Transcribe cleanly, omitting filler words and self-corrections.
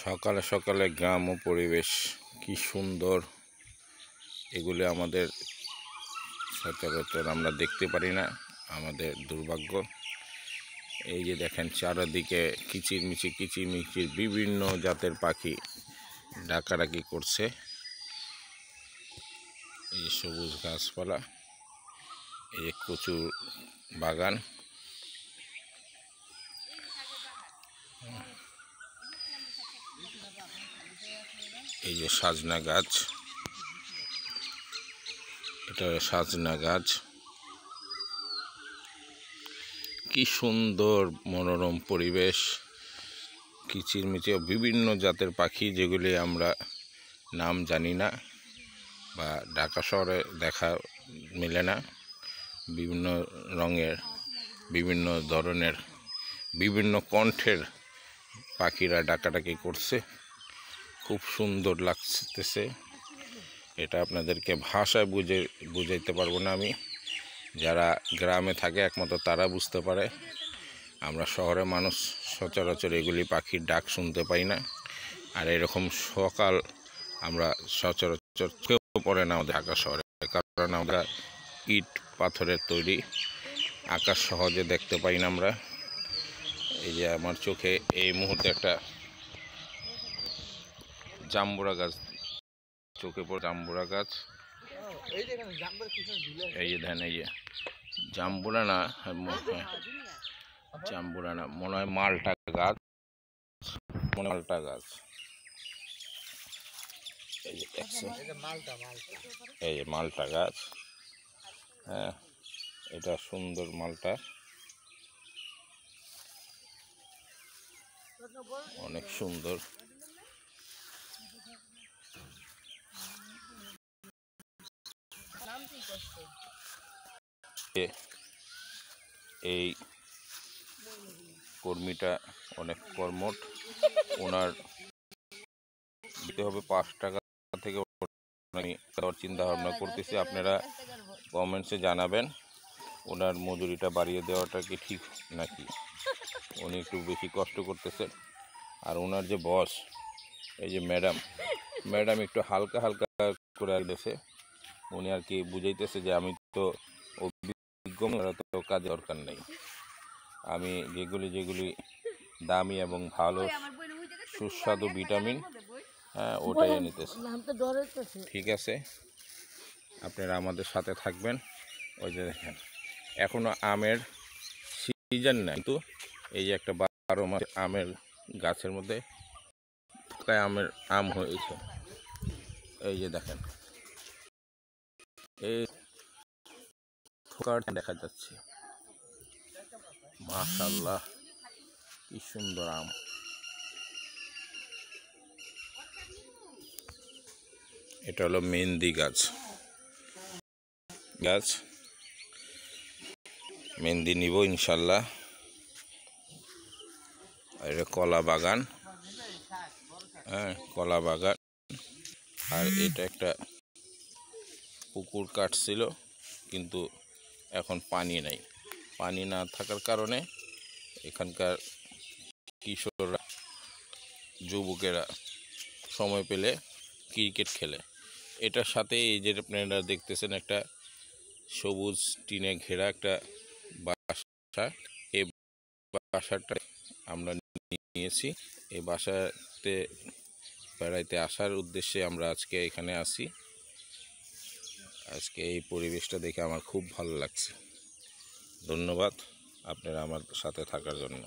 সকালে সকালে গ্রাম ও পরিবেশ কি সুন্দর, এগুলি আমাদের সচরাচর আমরা দেখতে পারি না, আমাদের দুর্ভাগ্য। এই যে দেখেন চারিদিকে কিচিরমিচির বিভিন্ন জাতের পাখি ডাকাডাকি করছে। এই যে সবুজ গাছপালা, এই যে কচুর বাগান, এই যে সাজনা গাছ, এটা সাজনা গাছ। কি সুন্দর মনোরম পরিবেশ, কিচিরমিচির বিভিন্ন জাতের পাখি যেগুলি আমরা নাম জানি না বা ঢাকা শহরে দেখা মেলে না। বিভিন্ন রঙের, বিভিন্ন ধরনের, বিভিন্ন কণ্ঠের পাখিরা ডাকাডাকি করছে, খুব সুন্দর লাগতেছে। এটা আপনাদেরকে ভাষায় বুঝাইতে পারবো না আমি। যারা গ্রামে থাকে একমাত্র তারা বুঝতে পারে। আমরা শহরের মানুষ সচরাচর এগুলি পাখির ডাক শুনতে পাই না। আর এরকম সকাল আমরা সচরাচর কেউ পড়ে না আমাদের ঢাকা শহরে, কারণ আমরা ইট পাথরের তৈরি, আকাশ সহজে দেখতে পাই না আমরা। এই যে আমার চোখে এই মুহূর্তে একটা জাম্বুরা গাছ চোখে পড়ে, জাম্বুরা গাছ। এই যে ধ্যান, এই যে জাম্বুরা না, জাম্বুরা না, মনে হয় মালটা গাছ, মালটা গাছ। এই যে দেখছেন, এই যে মালটা গাছ। হ্যাঁ, এটা সুন্দর মালটা, অনেক সুন্দর। এই কর্মীটা অনেক কর্মঠ, ওনার দিতে হবে 5 টাকা থেকে আমি দেওয়ার চিন্তা ভাবনা করতেছি। আপনারা কমেন্টসে জানাবেন ওনার মজুরিটা বাড়িয়ে দেওয়াটা কি ঠিক নাকি। উনি একটু বেশি কষ্ট করতেছে। আর ওনার যে বস, এই যে ম্যাডাম একটু হালকা করে দিয়েছে। উনি আর কি বুঝাইতেছে যে আমি তো অভিজ্ঞ, তো কাজে দরকার নেই, আমি যেগুলি দামি এবং ভালো সুস্বাদু ভিটামিন, হ্যাঁ ওটাই নিতেছে। ঠিক আছে, আপনারা আমাদের সাথে থাকবেন। ওই যে দেখেন এখনো আমের সিজন না, কিন্তু এই যে একটা 12 মাস আমের গাছের মধ্যে আম হয়েছে। এই যে দেখেন, এই ঠোকার দেখা যাচ্ছে, মাশাআল্লাহ কি সুন্দর আম। এটা হলো মেহেন্দি গাছ, মেহেন্দি নিব ইনশাল্লাহ। এটা কলা বাগান, হ্যাঁ কলা বাগান। আর এটা একটা পুকুর কাটছিল, কিন্তু এখন পানি নাই। পানি না থাকার কারণে এখানকার কিশোররা, যুবকেরা সময় পেলে ক্রিকেট খেলে। এটার সাথে এই যে আপনারা দেখতেছেন একটা সবুজ টিনে ঘেরা একটা বাসা, এই বাসাটা আমরা নিয়েছি। এই বাসাতে বেড়াইতে আসার উদ্দেশ্যে আমরা আজকে এখানে আসি। আজকে এই পরিবেশটা দেখে আমার খুব ভালো লাগছে। ধন্যবাদ আপনারা আমার সাথে থাকার জন্য।